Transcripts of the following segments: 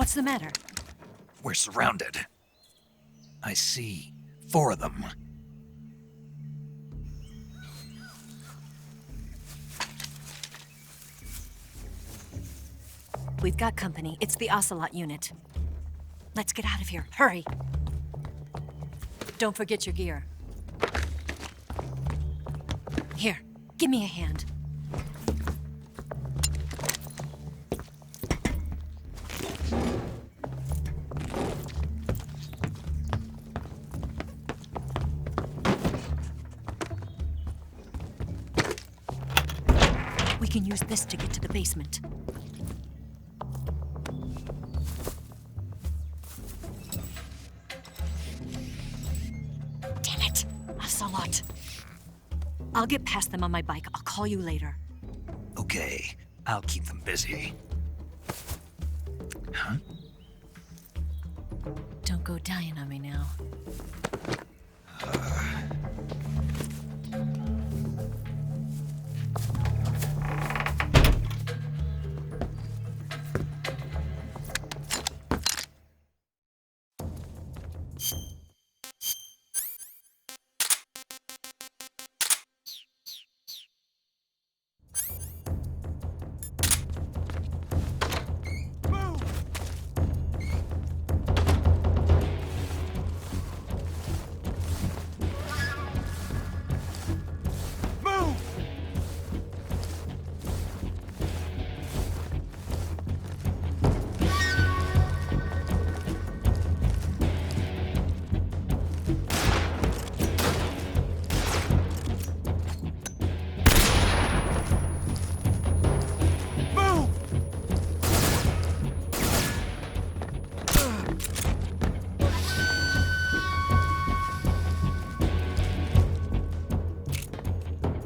What's the matter? We're surrounded. I see 4 of them. We've got company. It's the Ocelot unit. Let's get out of here. Hurry! Don't forget your gear. Here, give me a hand. We can use this to get to the basement. Damn it! Ocelot. I'll get past them on my bike. I'll call you later. Okay, I'll keep them busy. Huh? Don't go dying on me now.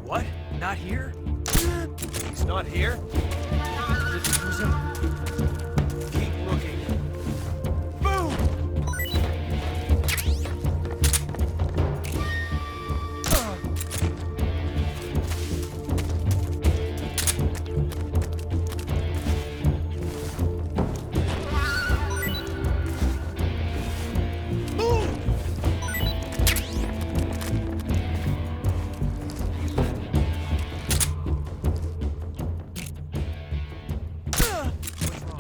What? Not here? He's not here? Did you lose him? Keep looking. Boom! What's wrong?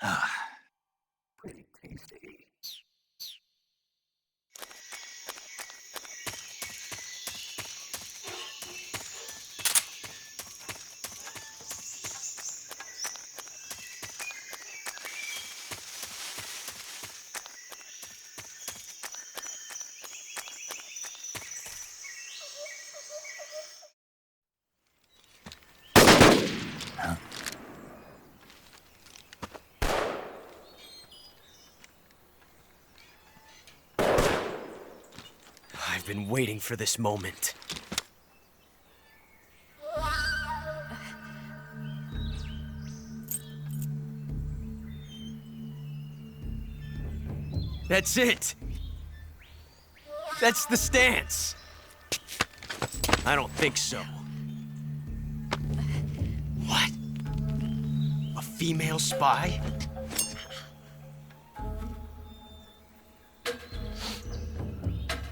Ah, pretty tasty. I've been waiting for this moment. That's it! That's the stance! I don't think so. What? A female spy?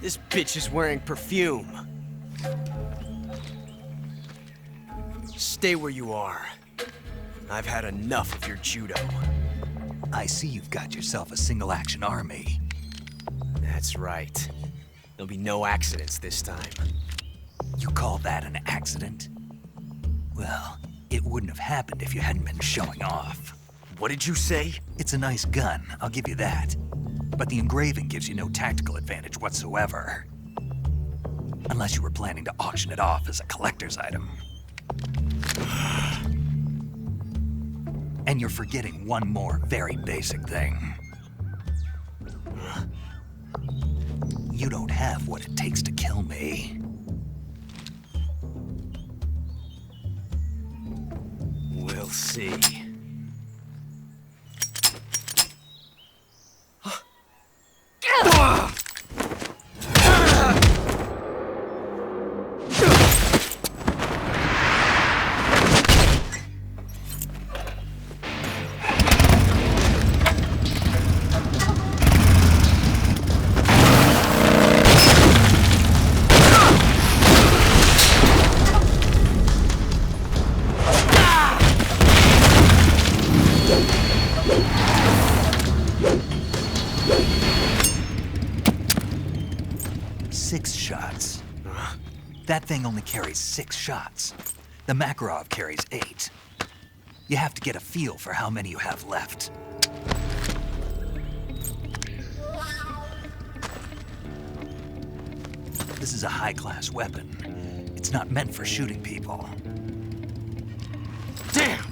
This bitch is wearing perfume. Stay where you are. I've had enough of your judo. I see you've got yourself a single-action army. That's right. There'll be no accidents this time. You call that an accident? Well, it wouldn't have happened if you hadn't been showing off. What did you say? It's a nice gun, I'll give you that. But the engraving gives you no tactical advantage whatsoever. Unless you were planning to auction it off as a collector's item. And you're forgetting one more very basic thing. You don't have what it takes to kill me. We'll see. Six shots. That thing only carries 6 shots. The Makarov carries 8. You have to get a feel for how many you have left. This is a high-class weapon. It's not meant for shooting people. Damn!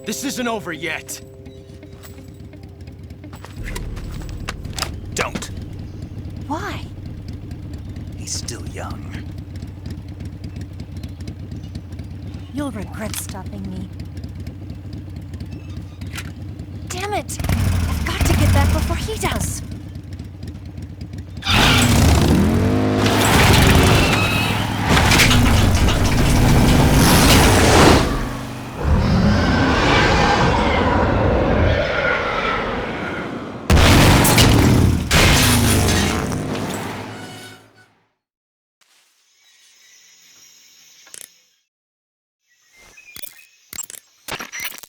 This isn't over yet. Don't. Why? He's still young. You'll regret stopping me. Damn it! I've got to get back before he does.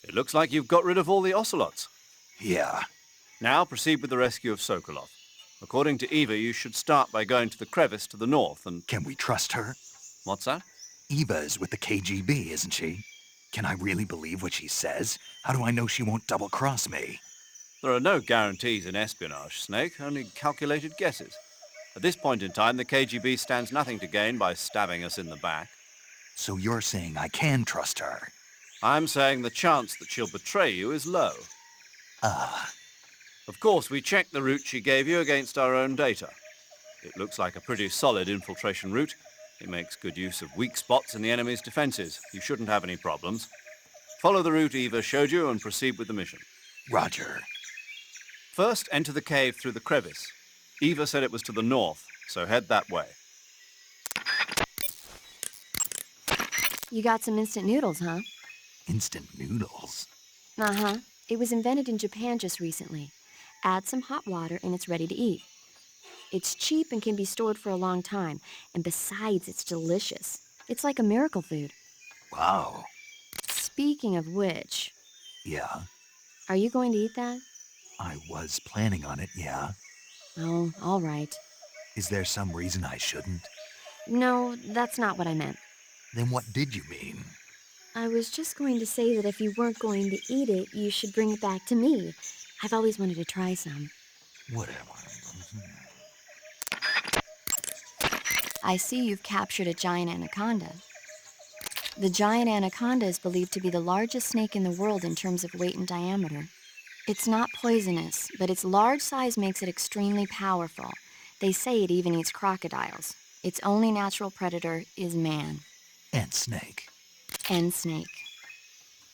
It looks like you've got rid of all the ocelots. Yeah. Now proceed with the rescue of Sokolov. According to Eva, you should start by going to the crevice to the north and... Can we trust her? What's that? Eva is with the KGB, isn't she? Can I really believe what she says? How do I know she won't double-cross me? There are no guarantees in espionage, Snake, only calculated guesses. At this point in time, the KGB stands nothing to gain by stabbing us in the back. So you're saying I can trust her? I'm saying the chance that she'll betray you is low. Of course, we checked the route she gave you against our own data. It looks like a pretty solid infiltration route. It makes good use of weak spots in the enemy's defenses. You shouldn't have any problems. Follow the route Eva showed you and proceed with the mission. Roger. First, enter the cave through the crevice. Eva said it was to the north, so head that way. You got some instant noodles, huh? Instant noodles? Uh-huh. It was invented in Japan just recently. Add some hot water and it's ready to eat. It's cheap and can be stored for a long time. And besides, it's delicious. It's like a miracle food. Wow. Speaking of which, Yeah, are you going to eat that? I was planning on it, yeah. Oh, all right. Is there some reason I shouldn't? No, that's not what I meant. Then what did you mean? I was just going to say that if you weren't going to eat it, you should bring it back to me. I've always wanted to try some. Whatever. I see you've captured a giant anaconda. The giant anaconda is believed to be the largest snake in the world in terms of weight and diameter. It's not poisonous, but its large size makes it extremely powerful. They say it even eats crocodiles. Its only natural predator is man. And snake. And snake.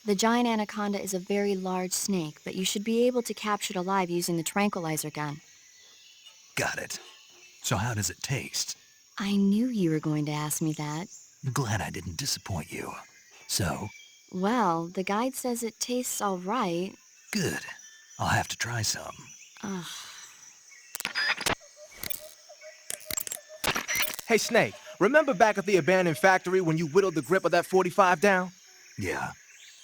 The giant anaconda is a very large snake, but you should be able to capture it alive using the tranquilizer gun. Got it. So how does it taste? I knew you were going to ask me that. Glad I didn't disappoint you. So, Well, the guide says it tastes all right. good. I'll have to try some. Ugh. Hey, Snake, remember back at the abandoned factory when you whittled the grip of that 45 down? Yeah,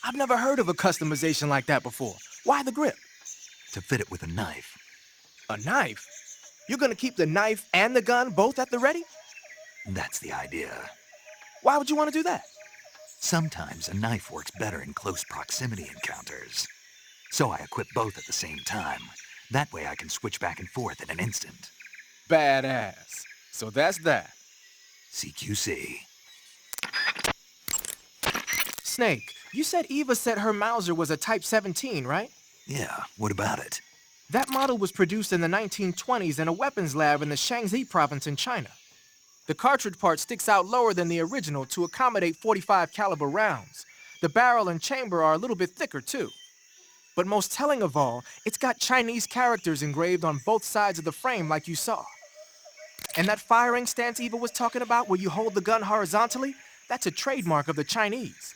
I've never heard of a customization like that before. Why the grip? to fit it with a knife. A knife? You're gonna keep the knife and the gun both at the ready? That's the idea. Why would you want to do that? Sometimes a knife works better in close proximity encounters. So I equip both at the same time. That way I can switch back and forth in an instant. Badass. So that's that. CQC. Snake, you said Eva said her Mauser was a Type 17, right? Yeah, what about it? That model was produced in the 1920s in a weapons lab in the Shaanxi province in China. The cartridge part sticks out lower than the original to accommodate 45 caliber rounds. The barrel and chamber are a little bit thicker too. But most telling of all, it's got Chinese characters engraved on both sides of the frame like you saw. And that firing stance Eva was talking about where you hold the gun horizontally, that's a trademark of the Chinese.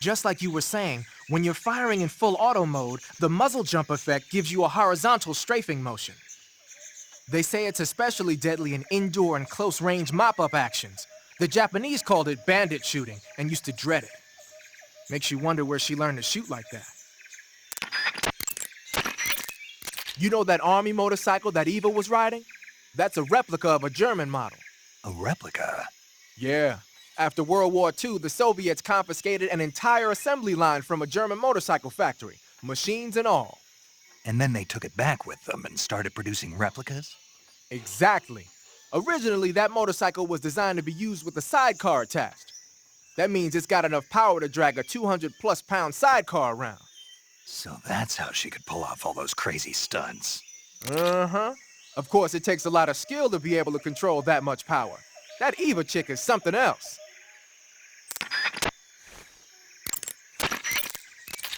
Just like you were saying, when you're firing in full auto mode, the muzzle jump effect gives you a horizontal strafing motion. They say it's especially deadly in indoor and close-range mop-up actions. The Japanese called it bandit shooting and used to dread it. Makes you wonder where she learned to shoot like that. You know that army motorcycle that Eva was riding? That's a replica of a German model. A replica? Yeah. After World War II, the Soviets confiscated an entire assembly line from a German motorcycle factory, machines and all. And then they took it back with them and started producing replicas? Exactly. Originally, that motorcycle was designed to be used with a sidecar attached. That means it's got enough power to drag a 200-plus pound sidecar around. So that's how she could pull off all those crazy stunts. Uh-huh. Of course, it takes a lot of skill to be able to control that much power. That Eva chick is something else.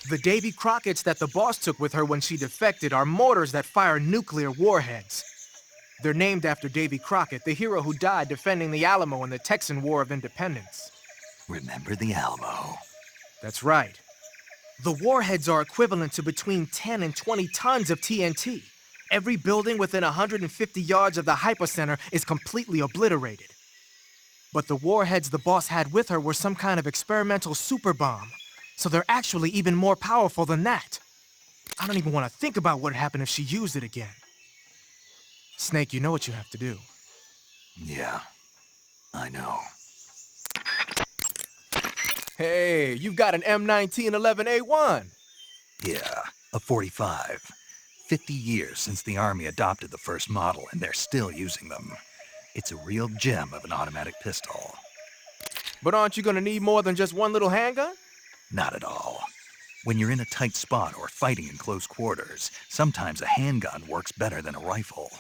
The Davy Crockett's that the boss took with her when she defected are mortars that fire nuclear warheads. They're named after Davy Crockett, the hero who died defending the Alamo in the Texan War of Independence. Remember the Alamo. That's right. The warheads are equivalent to between 10 and 20 tons of TNT. Every building within 150 yards of the hypocenter is completely obliterated. But the warheads the boss had with her were some kind of experimental super bomb. So they're actually even more powerful than that. I don't even want to think about what would happen if she used it again. Snake, you know what you have to do. Yeah, I know. Hey, you've got an M1911A1. Yeah, a 45. 50 years since the Army adopted the first model, and they're still using them. It's a real gem of an automatic pistol. But aren't you gonna need more than just one little handgun? Not at all. When you're in a tight spot or fighting in close quarters, sometimes a handgun works better than a rifle.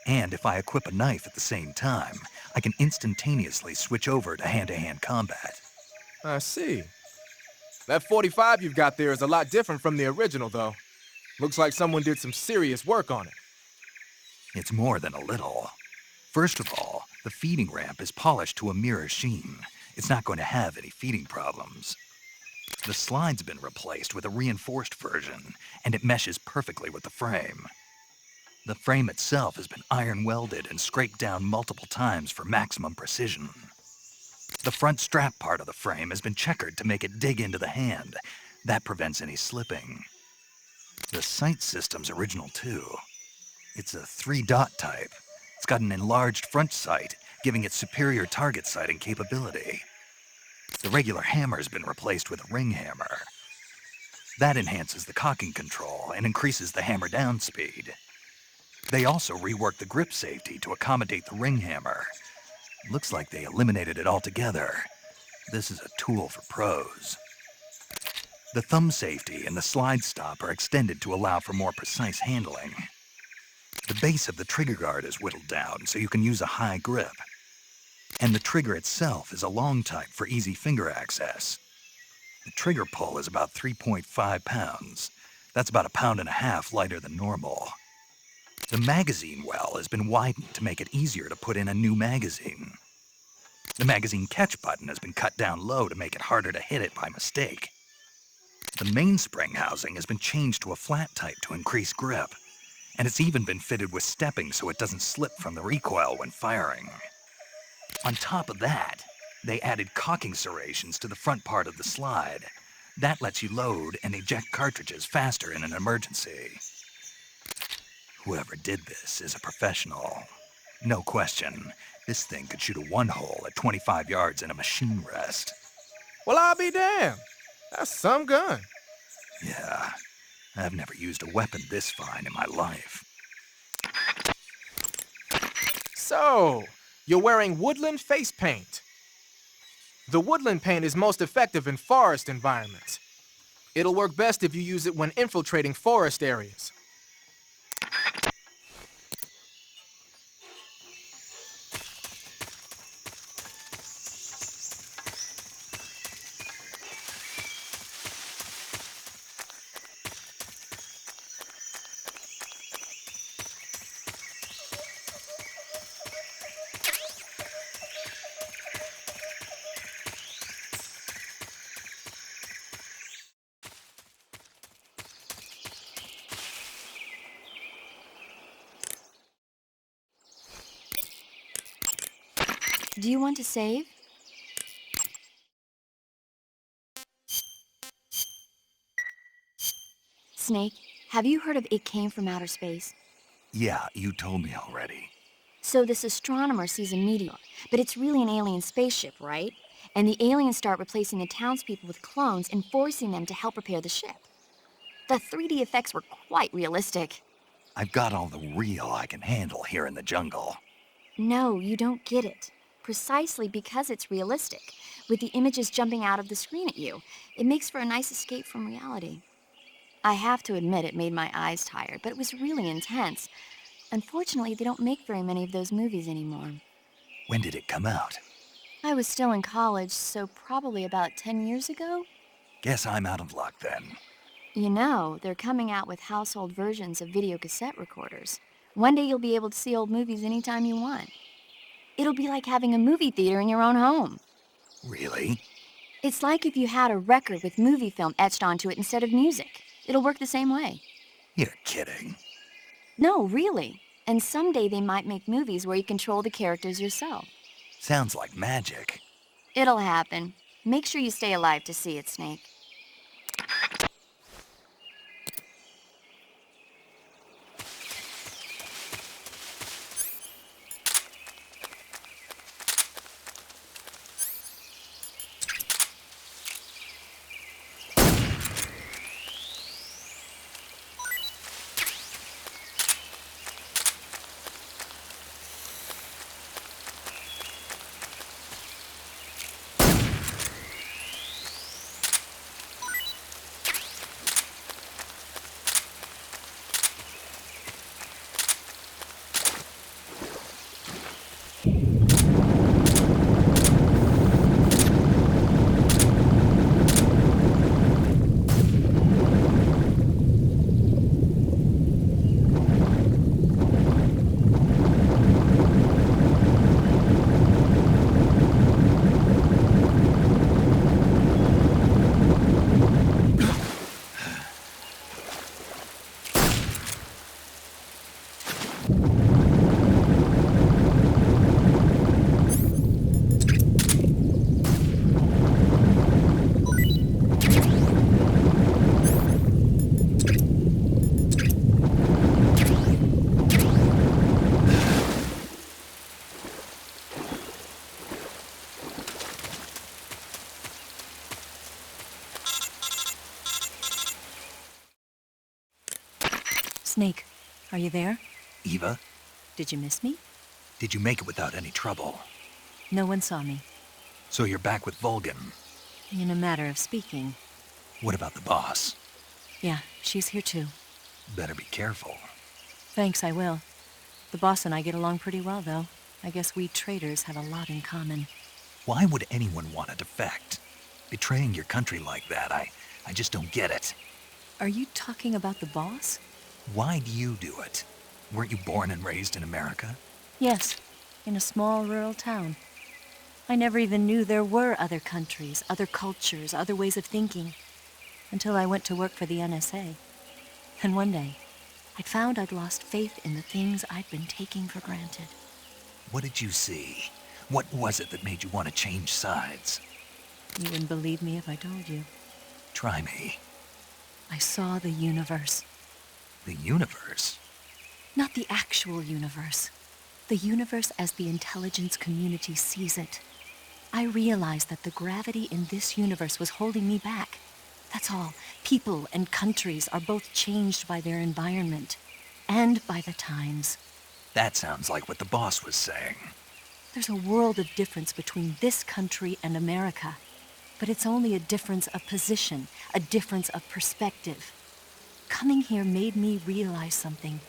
And if I equip a knife at the same time, I can instantaneously switch over to hand-to-hand combat. I see. That 45 you've got there is a lot different from the original, though. Looks like someone did some serious work on it. It's more than a little. First of all, the feeding ramp is polished to a mirror sheen. It's not going to have any feeding problems. The slide's been replaced with a reinforced version, and it meshes perfectly with the frame. The frame itself has been iron welded and scraped down multiple times for maximum precision. The front strap part of the frame has been checkered to make it dig into the hand. That prevents any slipping. The sight system's original too. It's a 3-dot type. It's got an enlarged front sight, giving it superior target sighting capability. The regular hammer's been replaced with a ring hammer. That enhances the cocking control and increases the hammer down speed. They also reworked the grip safety to accommodate the ring hammer. Looks like they eliminated it altogether. This is a tool for pros. The thumb safety and the slide stop are extended to allow for more precise handling. The base of the trigger guard is whittled down so you can use a high grip. And the trigger itself is a long type for easy finger access. The trigger pull is about 3.5 pounds. That's about 1.5 pounds lighter than normal. The magazine well has been widened to make it easier to put in a new magazine. The magazine catch button has been cut down low to make it harder to hit it by mistake. The mainspring housing has been changed to a flat type to increase grip, and it's even been fitted with stepping so it doesn't slip from the recoil when firing. On top of that, they added cocking serrations to the front part of the slide. That lets you load and eject cartridges faster in an emergency. Whoever did this is a professional. No question, this thing could shoot a one-hole at 25 yards in a machine rest. Well, I'll be damned. That's some gun. Yeah, I've never used a weapon this fine in my life. So, you're wearing woodland face paint. The woodland paint is most effective in forest environments. It'll work best if you use it when infiltrating forest areas. Do you want to save? Snake, have you heard of It Came from Outer Space? Yeah, you told me already. So this astronomer sees a meteor, but it's really an alien spaceship, right? And the aliens start replacing the townspeople with clones and forcing them to help repair the ship. The 3D effects were quite realistic. I've got all the real I can handle here in the jungle. No, you don't get it. Precisely because it's realistic, with the images jumping out of the screen at you. It makes for a nice escape from reality. I have to admit it made my eyes tired, but it was really intense. Unfortunately, they don't make very many of those movies anymore. When did it come out? I was still in college, so probably about 10 years ago. Guess I'm out of luck then. You know, they're coming out with household versions of video cassette recorders. One day you'll be able to see old movies anytime you want. It'll be like having a movie theater in your own home. Really? It's like if you had a record with movie film etched onto it instead of music. It'll work the same way. You're kidding. No, really. And someday they might make movies where you control the characters yourself. Sounds like magic. It'll happen. Make sure you stay alive to see it, Snake. Snake, are you there? Eva, Did you miss me? did you make it without any trouble? No one saw me. So you're back with Vulcan. In a matter of speaking. What about the boss? Yeah, she's here too. Better be careful. Thanks, I will. The boss and I get along pretty well, though. I guess we traders have a lot in common. Why would anyone want to defect? Betraying your country like that, I just don't get it. Are you talking about the boss? Why do you do it? Weren't you born and raised in America? Yes, in a small rural town. I never even knew there were other countries, other cultures, other ways of thinking, until I went to work for the NSA. And one day, I'd found I'd lost faith in the things I'd been taking for granted. What did you see? What was it that made you want to change sides? You wouldn't believe me if I told you. Try me. I saw the universe. The universe? Not the actual universe. The universe as the intelligence community sees it. I realized that the gravity in this universe was holding me back. That's all. People and countries are both changed by their environment and by the times. That sounds like what the boss was saying. There's a world of difference between this country and America, but it's only a difference of position, a difference of perspective. Coming here made me realize something.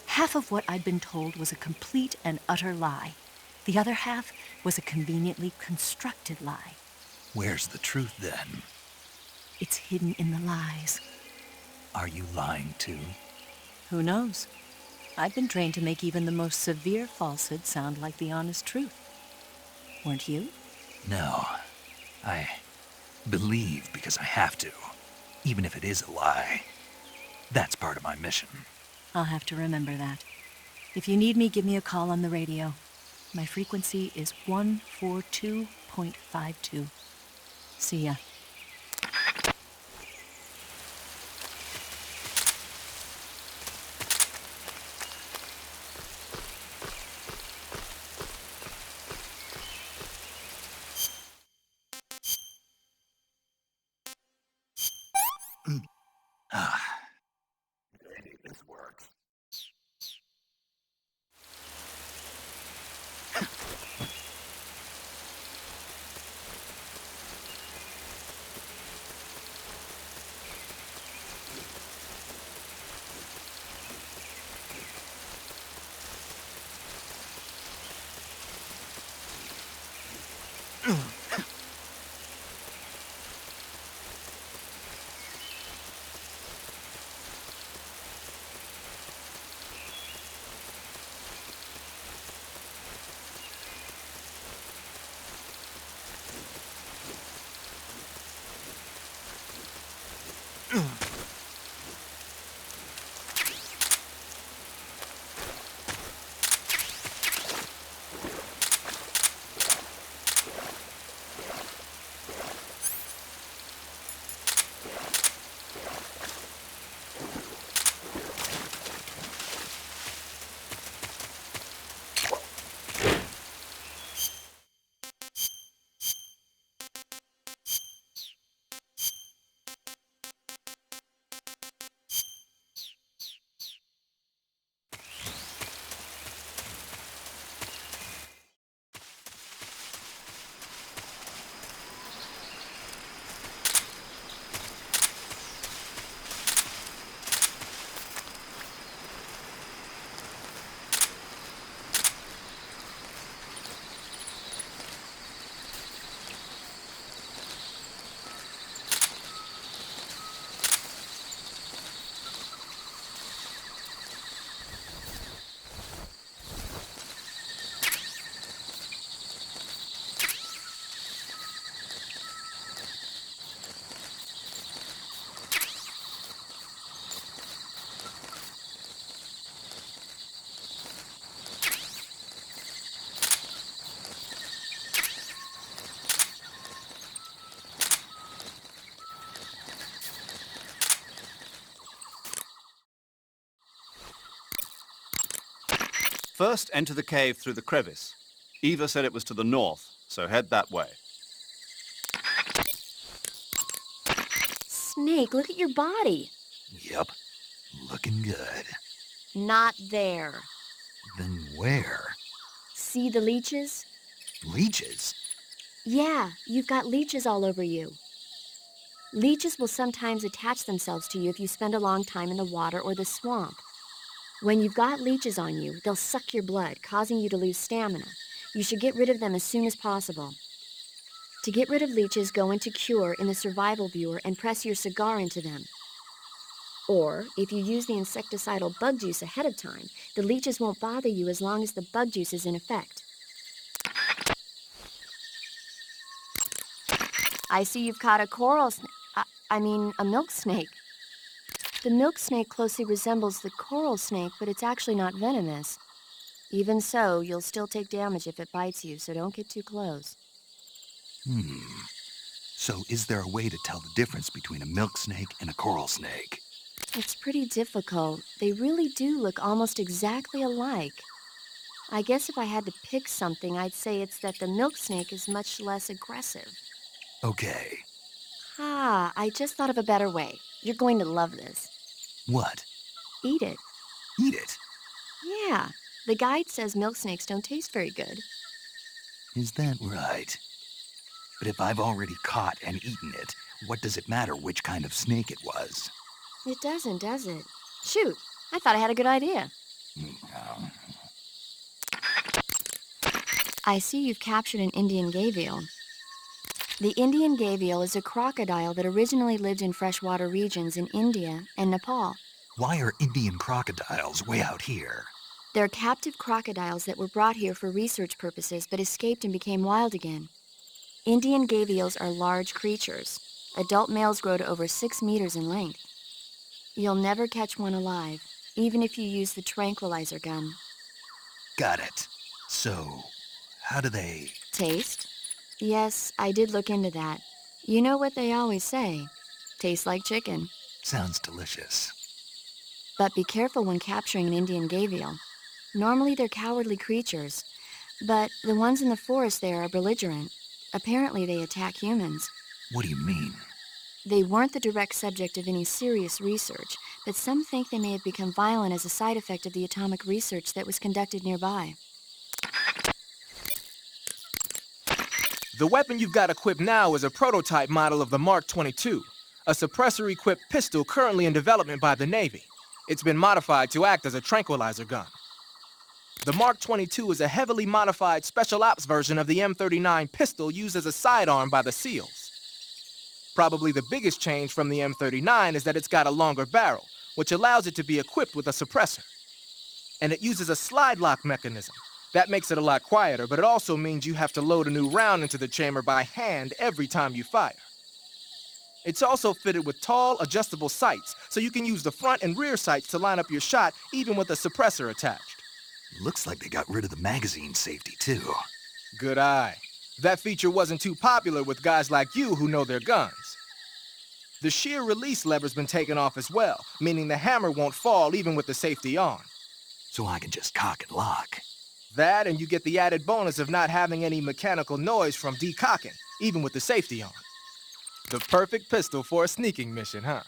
Half of what I'd been told was a complete and utter lie. The other half was a conveniently constructed lie. Where's the truth then? It's hidden in the lies. Are you lying too? Who knows? I've been trained to make even the most severe falsehood sound like the honest truth. Weren't you? No. I believe because I have to, even if it is a lie. That's part of my mission. I'll have to remember that. If you need me, give me a call on the radio. My frequency is 142.52. See ya. Maybe this works. First, enter the cave through the crevice. Eva said it was to the north, so head that way. Snake, look at your body. Yep. Looking good. Not there. Then where? See the leeches? Leeches? Yeah, you've got leeches all over you. Leeches will sometimes attach themselves to you if you spend a long time in the water or the swamp. When you've got leeches on you, they'll suck your blood, causing you to lose stamina. You should get rid of them as soon as possible. To get rid of leeches, go into Cure in the survival viewer and press your cigar into them. Or, if you use the insecticidal bug juice ahead of time, the leeches won't bother you as long as the bug juice is in effect. I see you've caught a a milk snake. The milk snake closely resembles the coral snake, but it's actually not venomous. Even so, you'll still take damage if it bites you, so don't get too close. So is there a way to tell the difference between a milk snake and a coral snake? It's pretty difficult. They really do look almost exactly alike. I guess if I had to pick something, I'd say it's that the milk snake is much less aggressive. Okay. I just thought of a better way. You're going to love this. What? Eat it. Eat it? Yeah, the guide says milk snakes don't taste very good. Is that right? But if I've already caught and eaten it, what does it matter which kind of snake it was? It doesn't, does it? Shoot, I thought I had a good idea. No. I see you've captured an Indian gavial. The Indian gavial is a crocodile that originally lived in freshwater regions in India and Nepal. Why are Indian crocodiles way out here? They're captive crocodiles that were brought here for research purposes but escaped and became wild again. Indian gavials are large creatures. Adult males grow to over 6 meters in length. You'll never catch one alive, even if you use the tranquilizer gun. Got it. So, how do they... Taste? Yes, I did look into that. You know what they always say. Tastes like chicken. Sounds delicious. But be careful when capturing an Indian gavial. Normally they're cowardly creatures, but the ones in the forest there are belligerent. Apparently they attack humans. What do you mean? They weren't the direct subject of any serious research, but some think they may have become violent as a side effect of the atomic research that was conducted nearby. The weapon you've got equipped now is a prototype model of the Mark 22, a suppressor-equipped pistol currently in development by the Navy. It's been modified to act as a tranquilizer gun. The Mark 22 is a heavily modified special ops version of the M39 pistol used as a sidearm by the SEALs. Probably the biggest change from the M39 is that it's got a longer barrel, which allows it to be equipped with a suppressor. And it uses a slide lock mechanism. That makes it a lot quieter, but it also means you have to load a new round into the chamber by hand every time you fire. It's also fitted with tall, adjustable sights, so you can use the front and rear sights to line up your shot, even with a suppressor attached. Looks like they got rid of the magazine safety, too. Good eye. That feature wasn't too popular with guys like you who know their guns. The shear release lever's been taken off as well, meaning the hammer won't fall even with the safety on. So I can just cock and lock. That, and you get the added bonus of not having any mechanical noise from decocking, even with the safety on. The perfect pistol for a sneaking mission, huh?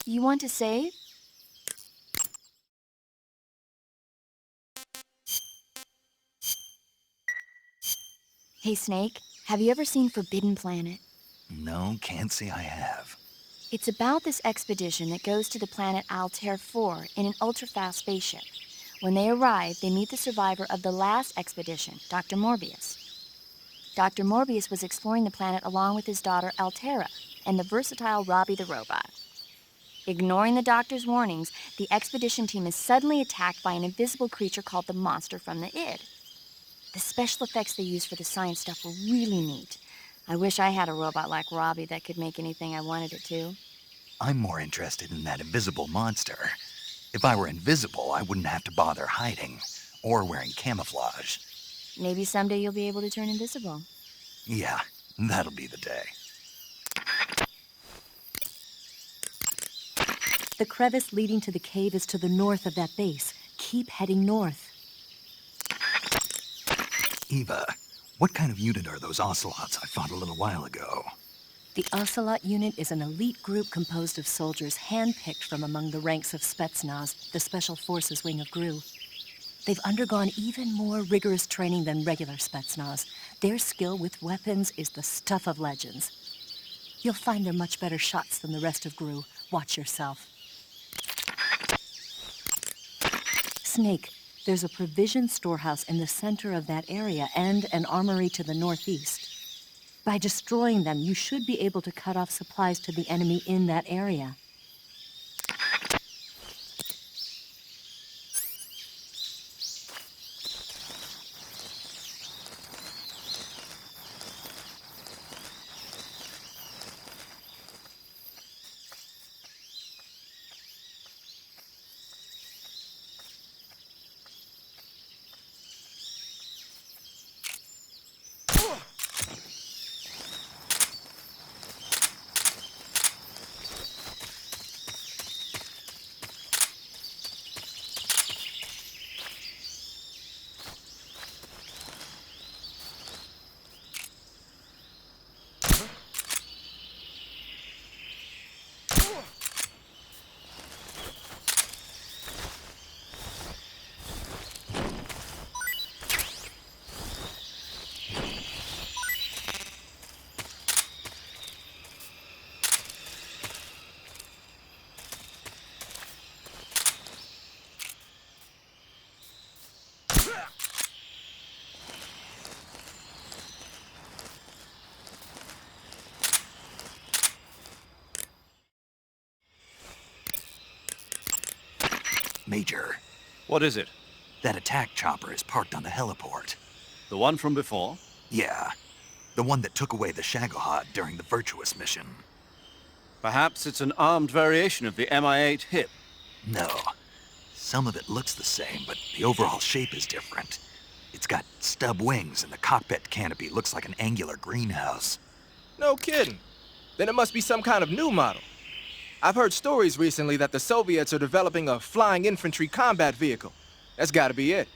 You want to save? Hey, Snake, have you ever seen Forbidden Planet? No, can't say I have. It's about this expedition that goes to the planet Altair 4 in an ultra-fast spaceship. When they arrive, they meet the survivor of the last expedition, Dr. Morbius. Dr. Morbius was exploring the planet along with his daughter Altera and the versatile Robbie the robot. Ignoring the doctor's warnings, the expedition team is suddenly attacked by an invisible creature called the Monster from the Id. The special effects they used for the science stuff were really neat. I wish I had a robot like Robbie that could make anything I wanted it to. I'm more interested in that invisible monster. If I were invisible, I wouldn't have to bother hiding or wearing camouflage. Maybe someday you'll be able to turn invisible. Yeah, that'll be the day. The crevice leading to the cave is to the north of that base. Keep heading north. Eva, what kind of unit are those ocelots I fought a little while ago? The Ocelot unit is an elite group composed of soldiers handpicked from among the ranks of Spetsnaz, the Special Forces wing of GRU. They've undergone even more rigorous training than regular Spetsnaz. Their skill with weapons is the stuff of legends. You'll find they're much better shots than the rest of GRU. Watch yourself. Snake, there's a provision storehouse in the center of that area and an armory to the northeast. By destroying them, you should be able to cut off supplies to the enemy in that area. Major, What is it? that attack chopper is parked on the heliport. The one from before? Yeah, the one that took away the Shagohod during the Virtuous mission. Perhaps it's an armed variation of the Mi-8 HIP. No, some of it looks the same, but the overall shape is different. It's got stub wings and the cockpit canopy looks like an angular greenhouse. No kidding. Then it must be some kind of new model. I've heard stories recently that the Soviets are developing a flying infantry combat vehicle. That's gotta be it.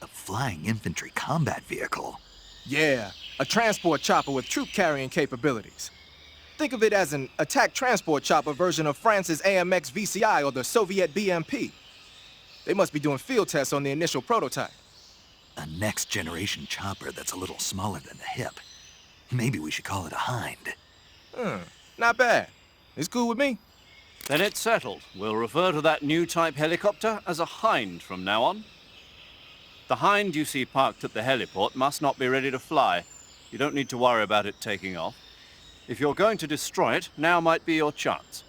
A flying infantry combat vehicle? Yeah, a transport chopper with troop-carrying capabilities. Think of it as an attack transport chopper version of France's AMX VCI or the Soviet BMP. They must be doing field tests on the initial prototype. A next-generation chopper that's a little smaller than the hip. Maybe we should call it a Hind. Not bad. It's cool with me. Then it's settled. We'll refer to that new type helicopter as a Hind from now on. The Hind you see parked at the heliport must not be ready to fly. You don't need to worry about it taking off. If you're going to destroy it, now might be your chance.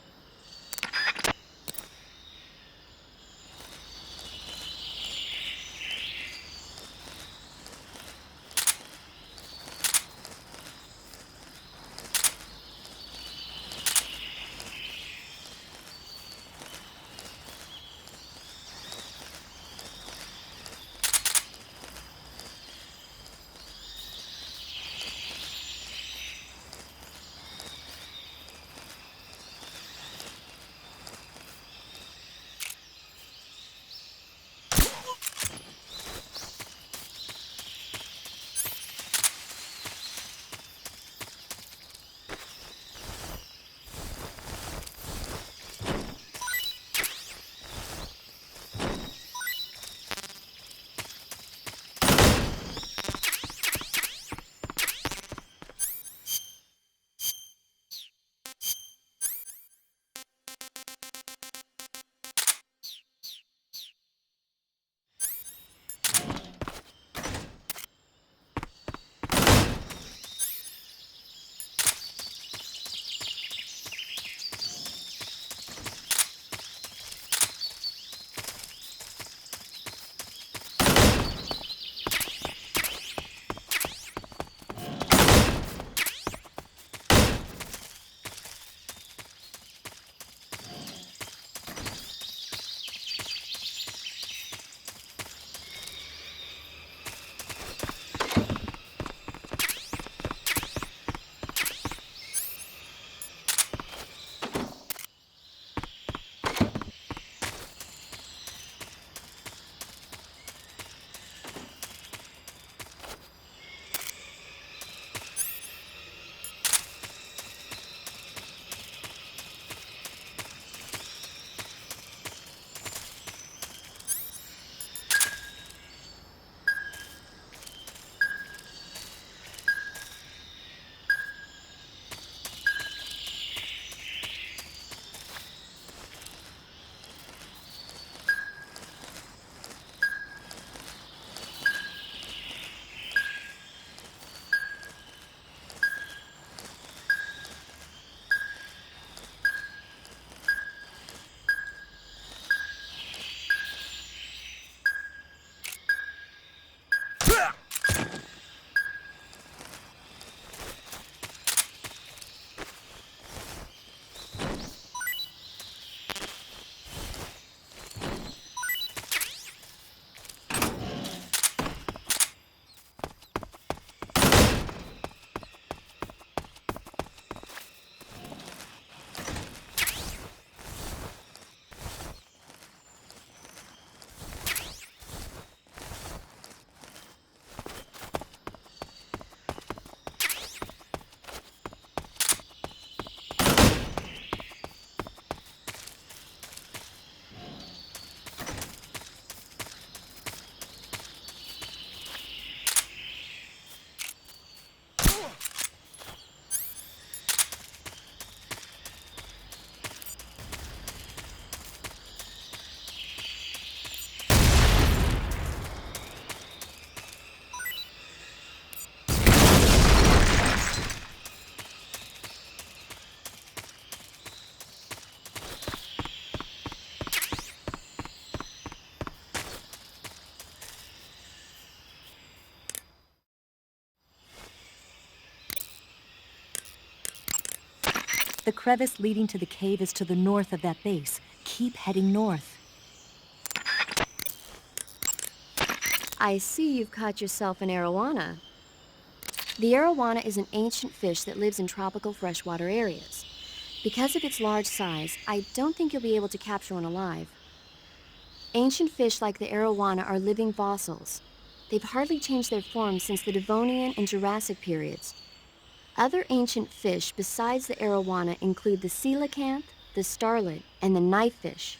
The crevice leading to the cave is to the north of that base. Keep heading north. I see you've caught yourself an arowana. The arowana is an ancient fish that lives in tropical freshwater areas. Because of its large size, I don't think you'll be able to capture one alive. Ancient fish like the arowana are living fossils. They've hardly changed their form since the Devonian and Jurassic periods. Other ancient fish besides the arowana include the coelacanth, the starlet, and the knifefish.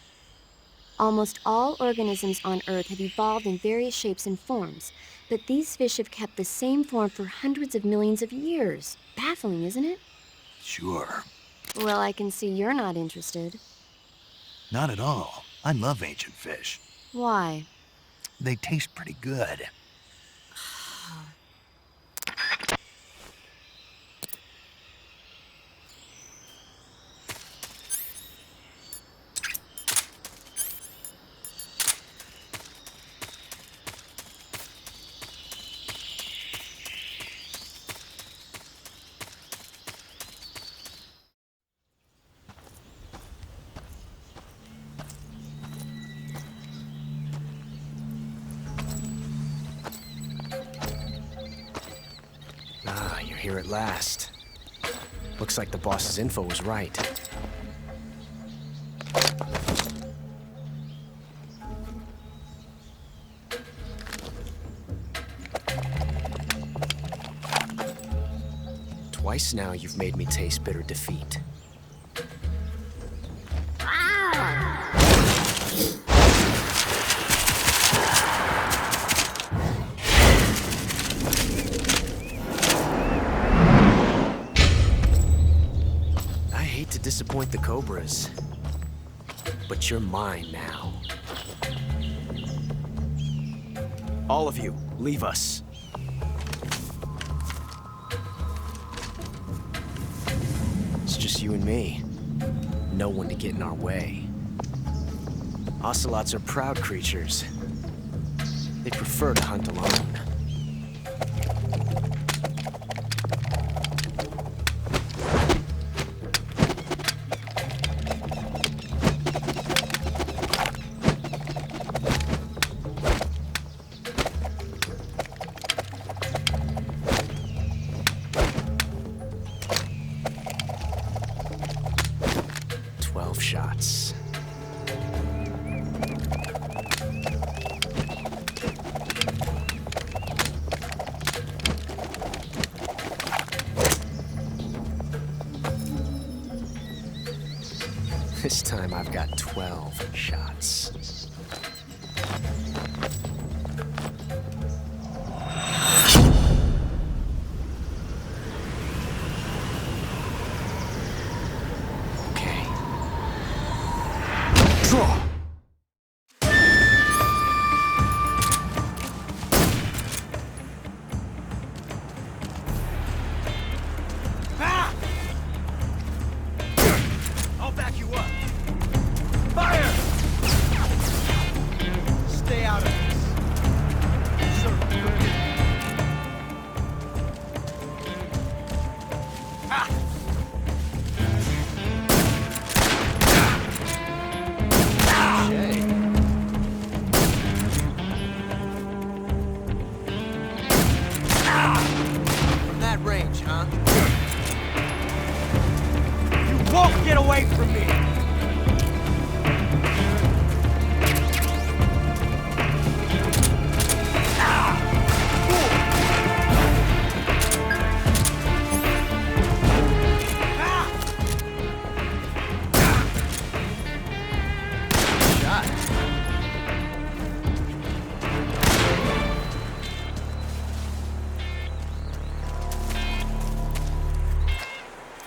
Almost all organisms on Earth have evolved in various shapes and forms, but these fish have kept the same form for hundreds of millions of years. Baffling, isn't it? Sure. Well, I can see you're not interested. Not at all. I love ancient fish. Why? They taste pretty good. Ah, you're here at last. Looks like the boss's info was right. Twice now you've made me taste bitter defeat. Disappoint the Cobras, but you're mine now. All of you, leave us. It's just you and me. No one to get in our way. Ocelots are proud creatures. They prefer to hunt alone. Shots. This time I've got 12 shots. Get away from me!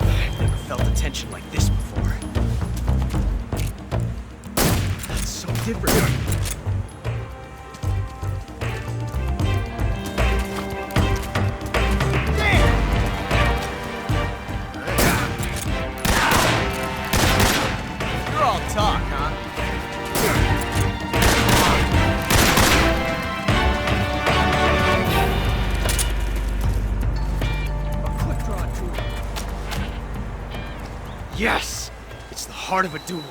I've never felt a tension like this before. That's so different. Talk, huh? A quick draw tool. Yes! It's the heart of a duel.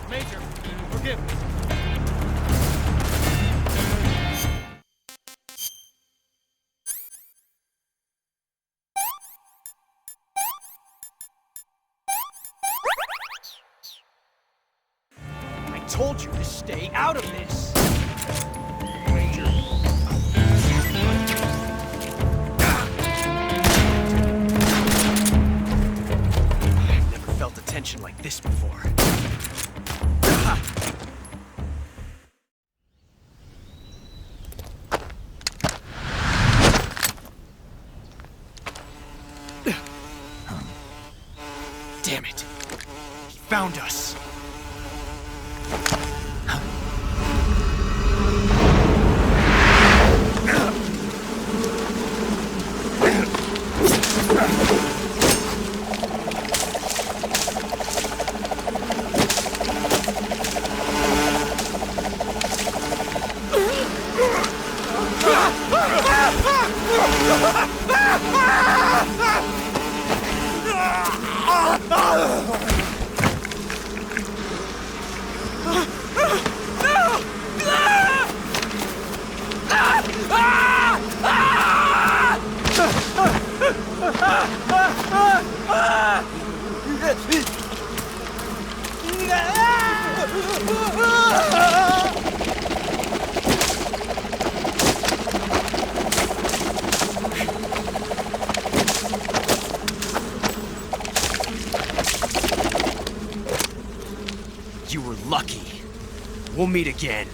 Major, forgive me. I told you to stay out of this! Major. I've never felt a tension like this before. Damn it! He found us! You were lucky. We'll meet again.